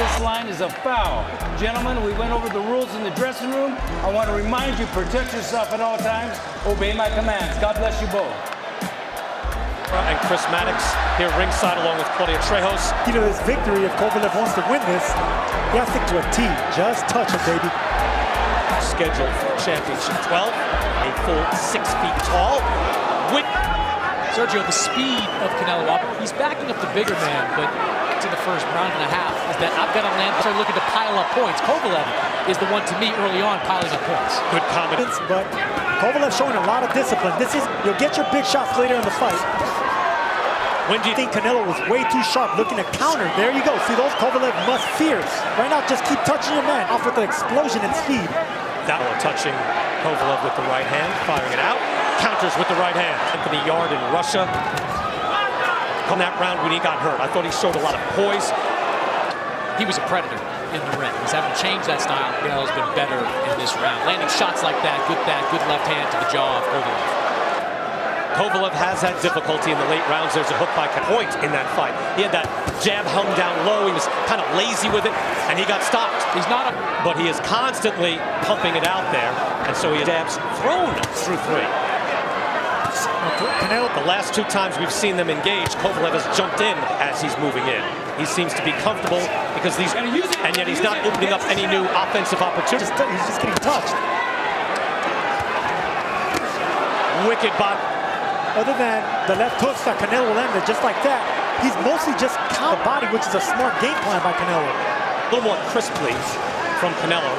This line is a foul. Gentlemen, we went over the rules in the dressing room. I want to remind you, protect yourself at all times. Obey my commands. God bless you both. And Chris Mannix here ringside along with Claudio Trejos. Key to this victory, if Kovalev wants to win this, he has to stick to a T. Just touch it, baby. Scheduled for championship 12. A full 6 feet tall. Sergio, the speed of Canelo, he's backing up the bigger man, but to the first round and a half is that I've got to land, start looking to pile up points. Kovalev is the one to me early on piling up points. Good confidence, but Kovalev showing a lot of discipline. You'll get your big shots later in the fight. When do you think Canelo was way too sharp looking to counter? There you go. See, those Kovalev must fear. Right now, just keep touching your man off with the explosion and speed. That one touching Kovalev with the right hand, firing it out. Counters with the right hand. Anthony Yard in Russia. On that round when he got hurt, I thought he showed a lot of poise. He was a predator in the ring. He's having changed that style. Canelo's been better in this round. Landing shots like that, good left hand to the jaw of Kovalev. Kovalev has had difficulty in the late rounds. There's a hook by point in that fight. He had that jab hung down low. He was kind of lazy with it, and he got stopped. He's not a... But he is constantly pumping it out there, and so he jabs thrown through 3. Canelo, the last 2 times we've seen them engage, Kovalev has jumped in as he's moving in. He seems to be comfortable because these, and yet he's not opening up any new offensive opportunities. He's just getting touched. Wicked bot. Other than the left hooks that Canelo landed, just like that, he's mostly just counter body, which is a smart game plan by Canelo. A little more crisply from Canelo,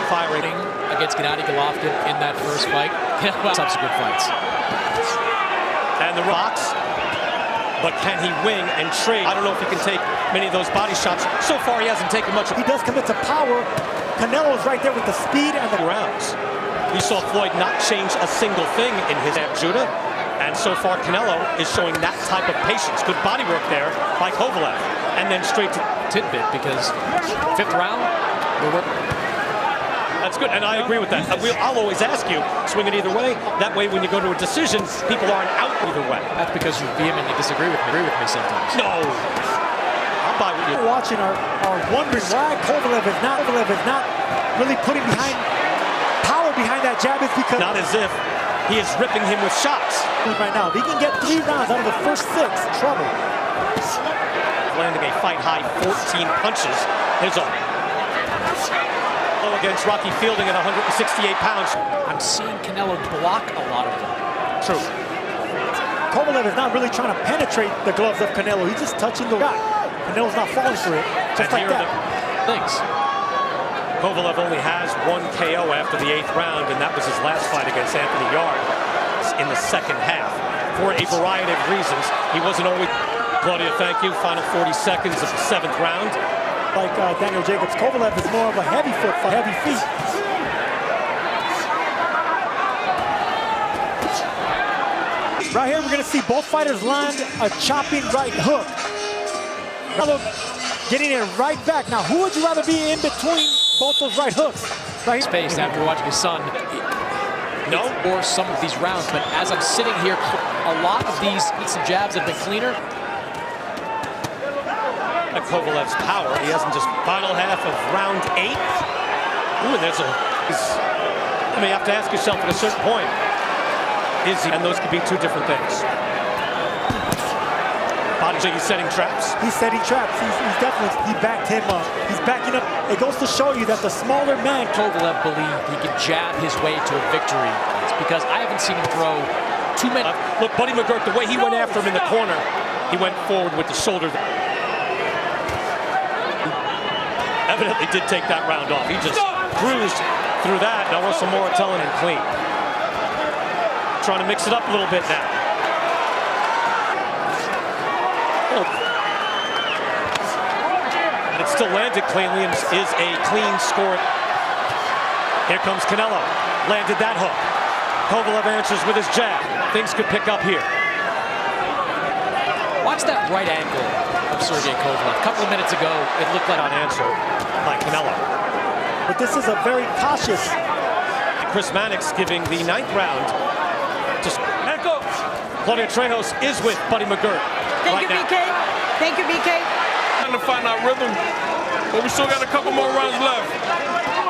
firing against Gennady Golovkin in that first fight. Subsequent fights. And the rocks, but can he wing and trade? I don't know if he can take many of those body shots. So far, he hasn't taken much. He does commit to power. Canelo's right there with the speed and the rounds. We saw Floyd not change a single thing in his Judah, and so far Canelo is showing that type of patience. Good body work there by Kovalev, and then straight to tidbit because 5th round. That's good, and I agree with that. I'll always ask you, swing it either way. That way, when you go to a decision, people aren't out either way. That's because you vehemently disagree with me sometimes. No. I'll buy what you're watching are wondering why Kovalev is not really putting power behind that jab. Is because not as if he is ripping him with shots. Right now, if he can get 3 rounds out of the first 6, trouble. Landing a fight-high 14 punches. There's a against Rocky Fielding at 168 pounds. I'm seeing Canelo block a lot of them. True. Kovalev is not really trying to penetrate the gloves of Canelo. He's just touching the guy. Canelo's not falling for it. Just like that. Thanks. Kovalev only has 1 KO after the 8th round, and that was his last fight against Anthony Yard in the second half. For a variety of reasons, he wasn't always... Claudia, thank you. Final 40 seconds of the 7th round. Like Daniel Jacobs, Kovalev is more of a heavy foot for heavy feet. Right here, we're going to see both fighters land a chopping right hook. Canelo getting it right back. Now, who would you rather be in between both those right hooks? Right here. Space after watching his son. No. Or some of these rounds, but as I'm sitting here, a lot of these some jabs have been cleaner. Kovalev's power. He hasn't just final half of round 8. Ooh, and there's I mean, you have to ask yourself at a certain point, is he? And those could be 2 different things. Body, he's setting traps. He's setting traps. He's definitely, he backed him up. He's backing up. It goes to show you that the smaller man. Kovalev believed he could jab his way to a victory. It's because I haven't seen him throw too many. Look, Buddy McGirt, the way he went after him in the corner, he went forward with the shoulder. Evidently did take that round off. He just cruised through that. Now Russell Moore telling him clean. Trying to mix it up a little bit now. And it still landed cleanly and is a clean score. Here comes Canelo. Landed that hook. Kovalev answers with his jab. Things could pick up here. Watch that right angle of Sergey Kovalev. A couple of minutes ago, it looked like an answer by Canelo. But this is a very cautious. Chris Mannix giving the 9th round. Just Claudio Trejos is with Buddy McGirt. Thank you, BK. Thank you, BK. Trying to find our rhythm. but we still got a couple more rounds left.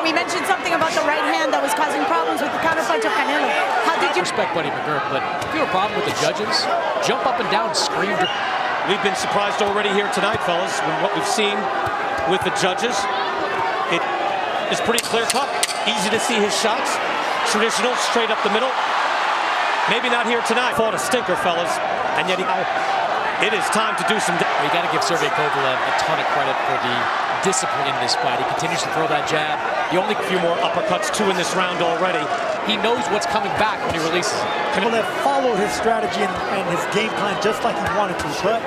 We mentioned something about the right hand that was causing problems with the counterpunch of Canelo. How did you respect Buddy McGirt, but if you have a problem with the judges, jump up and down, scream. We've been surprised already here tonight, fellas, with what we've seen with the judges. It is pretty clear-cut. Easy to see his shots. Traditional, straight up the middle. Maybe not here tonight. Fought a stinker, fellas, and yet it is time to do some. You got to give Sergey Kovalev a ton of credit for the discipline in this fight. He continues to throw that jab. The only few more uppercuts, 2 in this round already. He knows what's coming back when he releases it. Kovalev followed his strategy and his game plan just like he wanted to, but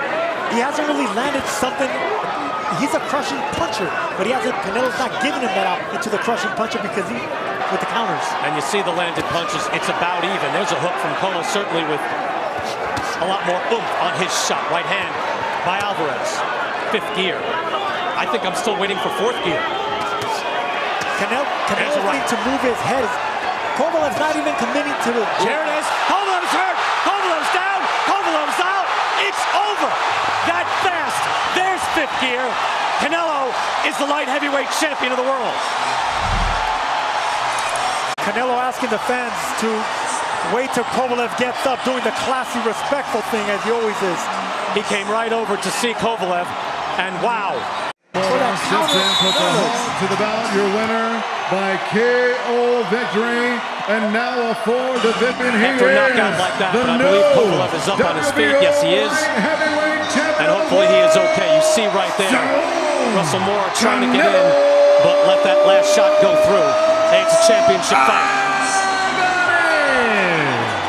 he hasn't really landed something. He's a crushing puncher, but he hasn't. Canelo's not giving him that out into the crushing puncher because with the counters. And you see the landed punches. It's about even. There's a hook from Colo, certainly with a lot more oomph on his shot. Right hand by Alvarez. 5th gear. I think I'm still waiting for 4th gear. Canelo needs to move his head. Kovalev's not even committing to the. There it is. Kovalev's hurt. Kovalev's down. Kovalev's out. It's over. That fast. There's 5th gear. Canelo is the light heavyweight champion of the world. Canelo asking the fans to wait till Kovalev gets up, doing the classy, respectful thing as he always is. He came right over to see Kovalev, and wow. Puts a halt to the bout. Your winner by KO victory, and now a 4 division. After a knockout like that, but I believe Kovalev is up on his feet. Yes, he is. And hopefully he is okay. You see right there, Russell Moore trying to get in, but let that last shot go through. Hey, it's a championship fight.